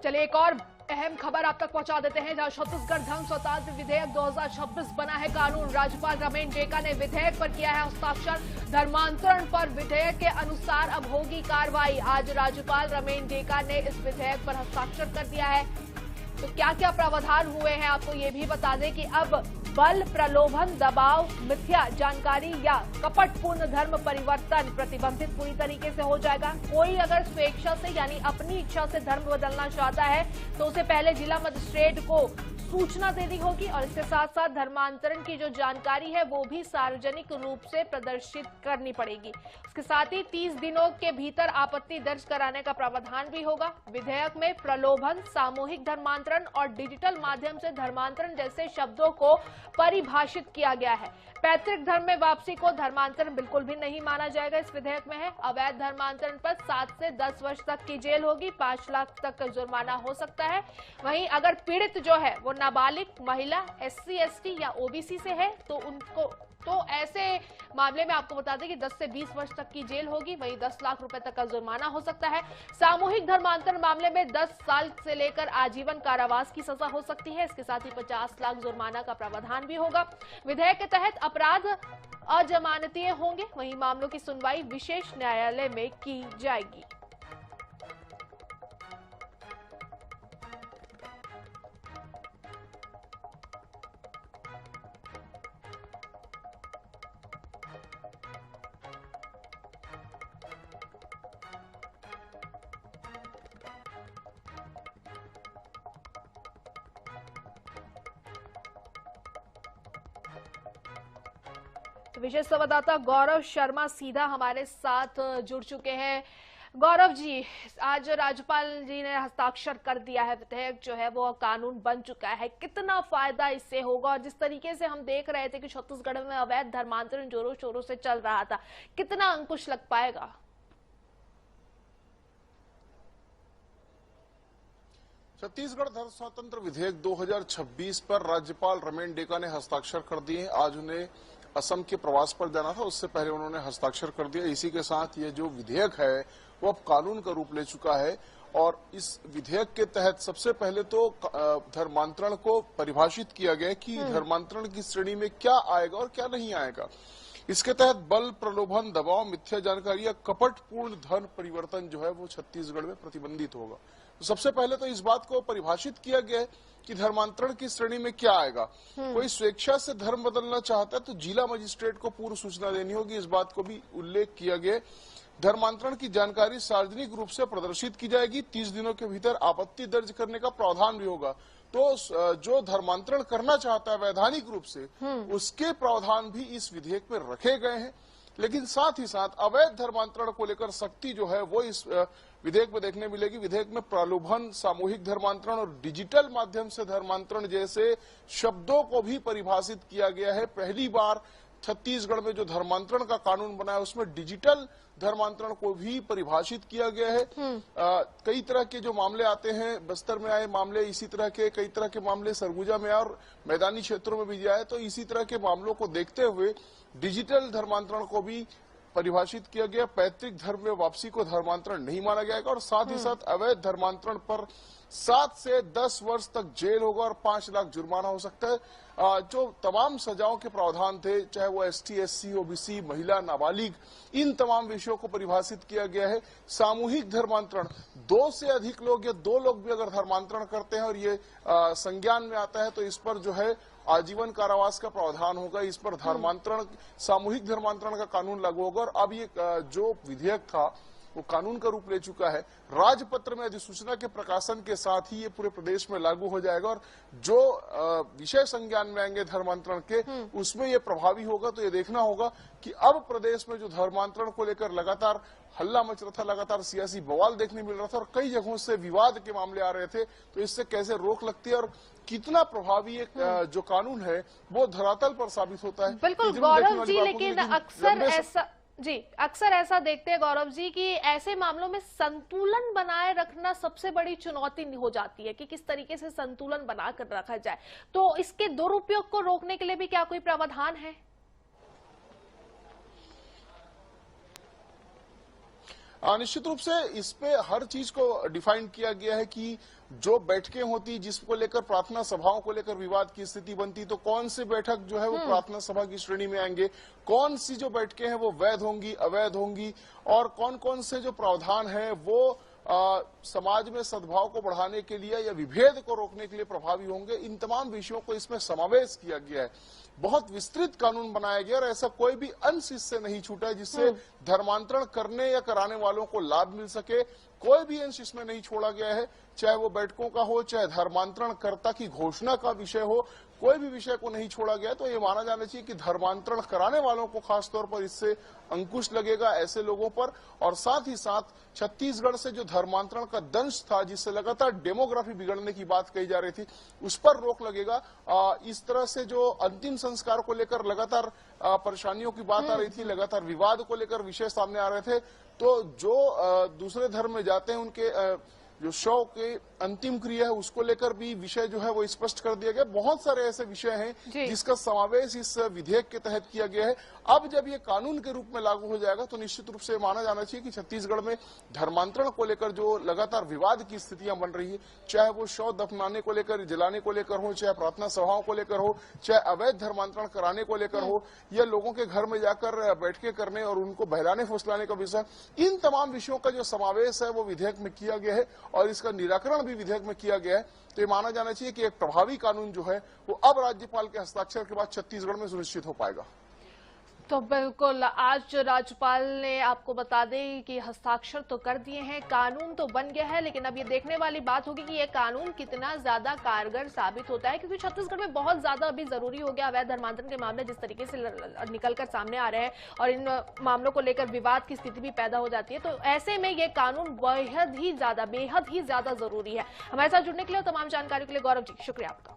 चलिए एक और अहम खबर आप तक पहुंचा देते हैं, जहां छत्तीसगढ़ धर्म स्वतंत्र विधेयक 2026 बना है कानून। राज्यपाल रमेन डेका ने विधेयक पर किया है हस्ताक्षर। धर्मांतरण पर विधेयक के अनुसार अब होगी कार्रवाई। आज राज्यपाल रमेन डेका ने इस विधेयक पर हस्ताक्षर कर दिया है। तो क्या क्या प्रावधान हुए हैं आपको ये भी बता दें कि अब बल, प्रलोभन, दबाव, मिथ्या जानकारी या कपटपूर्ण धर्म परिवर्तन प्रतिबंधित पूरी तरीके से हो जाएगा। कोई अगर स्वेच्छा से यानी अपनी इच्छा से धर्म बदलना चाहता है तो उसे पहले जिला मजिस्ट्रेट को सूचना देनी होगी और इसके साथ साथ धर्मांतरण की जो जानकारी है वो भी सार्वजनिक रूप से प्रदर्शित करनी पड़ेगी। इसके साथ ही 30 दिनों के भीतर आपत्ति दर्ज कराने का प्रावधान भी होगा। विधेयक में प्रलोभन, सामूहिक धर्मांतरण और डिजिटल माध्यम से धर्मांतरण जैसे शब्दों को परिभाषित किया गया है। पैतृक धर्म में वापसी को धर्मांतरण बिल्कुल भी नहीं माना जाएगा। इस विधेयक में है अवैध धर्मांतरण पर 7 से 10 वर्ष तक की जेल होगी, 5 लाख तक जुर्माना हो सकता है। वहीं अगर पीड़ित जो है वो नाबालिग, महिला, SC, ST या OBC से है तो ऐसे मामले में आपको बता दें कि 10 से 20 वर्ष तक की जेल होगी, वहीं 10 लाख रुपए तक का जुर्माना हो सकता है। सामूहिक धर्मांतरण मामले में 10 साल से लेकर आजीवन कारावास की सजा हो सकती है। इसके साथ ही 50 लाख जुर्माना का प्रावधान भी होगा। विधेयक के तहत अपराध अजमानतीय होंगे, वहीं मामलों की सुनवाई विशेष न्यायालय में की जाएगी। विशेष संवाददाता गौरव शर्मा सीधा हमारे साथ जुड़ चुके हैं। गौरव जी, आज राज्यपाल जी ने हस्ताक्षर कर दिया है, विधेयक जो है वो कानून बन चुका है। कितना फायदा इससे होगा? और जिस तरीके से हम देख रहे थे कि छत्तीसगढ़ में अवैध धर्मांतरण जोरों शोरों से चल रहा था, कितना अंकुश लग पाएगा? छत्तीसगढ़ धर्म स्वतंत्र विधेयक 2026 पर राज्यपाल रमेन डेका ने हस्ताक्षर कर दिए। आज उन्हें असम के प्रवास पर जाना था, उससे पहले उन्होंने हस्ताक्षर कर दिया। इसी के साथ ये जो विधेयक है वो अब कानून का रूप ले चुका है और इस विधेयक के तहत सबसे पहले तो धर्मांतरण को परिभाषित किया गया कि धर्मांतरण की श्रेणी में क्या आएगा और क्या नहीं आएगा। इसके तहत बल, प्रलोभन, दबाव, मिथ्या जानकारी या कपटपूर्ण धर्म परिवर्तन जो है वो छत्तीसगढ़ में प्रतिबंधित होगा। तो सबसे पहले तो इस बात को परिभाषित किया गया है कि धर्मांतरण की श्रेणी में क्या आएगा। कोई स्वेच्छा से धर्म बदलना चाहता है तो जिला मजिस्ट्रेट को पूर्व सूचना देनी होगी। इस बात को भी उल्लेख किया गया। धर्मांतरण की जानकारी सार्वजनिक रूप से प्रदर्शित की जाएगी। 30 दिनों के भीतर आपत्ति दर्ज करने का प्रावधान भी होगा। तो जो धर्मांतरण करना चाहता है वैधानिक रूप से, उसके प्रावधान भी इस विधेयक में रखे गए हैं। लेकिन साथ ही साथ अवैध धर्मांतरण को लेकर सख्ती जो है वो इस विधेयक में देखने मिलेगी। विधेयक में प्रलोभन, सामूहिक धर्मांतरण और डिजिटल माध्यम से धर्मांतरण जैसे शब्दों को भी परिभाषित किया गया है। पहली बार छत्तीसगढ़ में जो धर्मांतरण का कानून बना है उसमें डिजिटल धर्मांतरण को भी परिभाषित किया गया है। कई तरह के जो मामले आते हैं, बस्तर में आए मामले, इसी तरह के कई तरह के मामले सरगुजा में और मैदानी क्षेत्रों में भी आए, तो इसी तरह के मामलों को देखते हुए डिजिटल धर्मांतरण को भी परिभाषित किया गया। पैतृक धर्म में वापसी को धर्मांतरण नहीं माना जाएगा और साथ ही साथ अवैध धर्मांतरण पर 7 से 10 वर्ष तक जेल होगा और 5 लाख जुर्माना हो सकता है। जो तमाम सजाओं के प्रावधान थे, चाहे वो ST, SC, OBC, महिला, नाबालिग, इन तमाम विषयों को परिभाषित किया गया है। सामूहिक धर्मांतरण, 2 से अधिक लोग या 2 लोग भी अगर धर्मांतरण करते हैं और ये संज्ञान में आता है तो इस पर जो है आजीवन कारावास का प्रावधान होगा। इस पर धर्मांतरण, सामूहिक धर्मांतरण का कानून लागू होगा और अब ये जो विधेयक था वो कानून का रूप ले चुका है। राजपत्र में अधिसूचना के प्रकाशन के साथ ही ये पूरे प्रदेश में लागू हो जाएगा और जो विषय संज्ञान में आएंगे धर्मांतरण के, उसमें ये प्रभावी होगा। तो ये देखना होगा कि अब प्रदेश में जो धर्मांतरण को लेकर लगातार हल्ला मच रहा था, लगातार सियासी बवाल देखने मिल रहा था और कई जगहों से विवाद के मामले आ रहे थे, तो इससे कैसे रोक लगती है और कितना प्रभावी एक जो कानून है वो धरातल पर साबित होता है। बिल्कुल गौरव जी, लेकिन अक्सर ऐसा देखते हैं गौरव जी कि ऐसे मामलों में संतुलन बनाए रखना सबसे बड़ी चुनौती हो जाती है कि किस तरीके से संतुलन बनाकर रखा जाए। तो इसके दुरुपयोग को रोकने के लिए भी क्या कोई प्रावधान है? निश्चित रूप से इस पे हर चीज को डिफाइन किया गया है कि जो बैठकें होती जिसको लेकर प्रार्थना सभाओं को लेकर विवाद की स्थिति बनती तो कौन सी बैठक जो है वो प्रार्थना सभा की श्रेणी में आएंगे, कौन सी जो बैठकें हैं वो वैध होंगी अवैध होंगी और कौन कौन से जो प्रावधान है वो समाज में सद्भाव को बढ़ाने के लिए या विभेद को रोकने के लिए प्रभावी होंगे। इन तमाम विषयों को इसमें समावेश किया गया है। बहुत विस्तृत कानून बनाया गया और ऐसा कोई भी अंश इससे नहीं छूटा है जिससे धर्मांतरण करने या कराने वालों को लाभ मिल सके। कोई भी अंश इसमें नहीं छोड़ा गया है, चाहे वो बैठकों का हो, चाहे धर्मांतरणकर्ता की घोषणा का विषय हो, कोई भी विषय को नहीं छोड़ा गया। तो ये माना जाना चाहिए कि धर्मांतरण कराने वालों को खासतौर पर इससे अंकुश लगेगा, ऐसे लोगों पर। और साथ ही साथ छत्तीसगढ़ से जो धर्मांतरण का दंश था जिससे लगातार डेमोग्राफी बिगड़ने की बात कही जा रही थी, उस पर रोक लगेगा। इस तरह से जो अंतिम संस्कार को लेकर लगातार परेशानियों की बात आ रही थी, लगातार विवाद को लेकर विषय सामने आ रहे थे, तो जो दूसरे धर्म में जाते हैं उनके जो शव के अंतिम क्रिया है उसको लेकर भी विषय जो है वो स्पष्ट कर दिया गया। बहुत सारे ऐसे विषय हैं जिसका समावेश इस विधेयक के तहत किया गया है। अब जब ये कानून के रूप में लागू हो जाएगा तो निश्चित रूप से माना जाना चाहिए कि छत्तीसगढ़ में धर्मांतरण को लेकर जो लगातार विवाद की स्थितियां बन रही है, चाहे वो शव दफनाने को लेकर, जलाने को लेकर हो, चाहे प्रार्थना सभाओं को लेकर हो, चाहे अवैध धर्मांतरण कराने को लेकर हो, या लोगों के घर में जाकर बैठकें करने और उनको बहलाने फुसलाने का विषय, इन तमाम विषयों का जो समावेश है वो विधेयक में किया गया है और इसका निराकरण भी विधेयक में किया गया है। तो ये माना जाना चाहिए कि एक प्रभावी कानून जो है वो अब राज्यपाल के हस्ताक्षर के बाद छत्तीसगढ़ में सुनिश्चित हो पाएगा। तो बिल्कुल, आज राज्यपाल ने आपको बता दें कि हस्ताक्षर तो कर दिए हैं, कानून तो बन गया है, लेकिन अब ये देखने वाली बात होगी कि ये कानून कितना ज्यादा कारगर साबित होता है, क्योंकि छत्तीसगढ़ में बहुत ज्यादा अभी जरूरी हो गया अवैध धर्मांतरण के मामले जिस तरीके से निकलकर सामने आ रहे हैं और इन मामलों को लेकर विवाद की स्थिति भी पैदा हो जाती है। तो ऐसे में ये कानून बेहद ही ज्यादा जरूरी है। हमारे साथ जुड़ने के लिए और तमाम जानकारी के लिए गौरव जी, शुक्रिया आपका।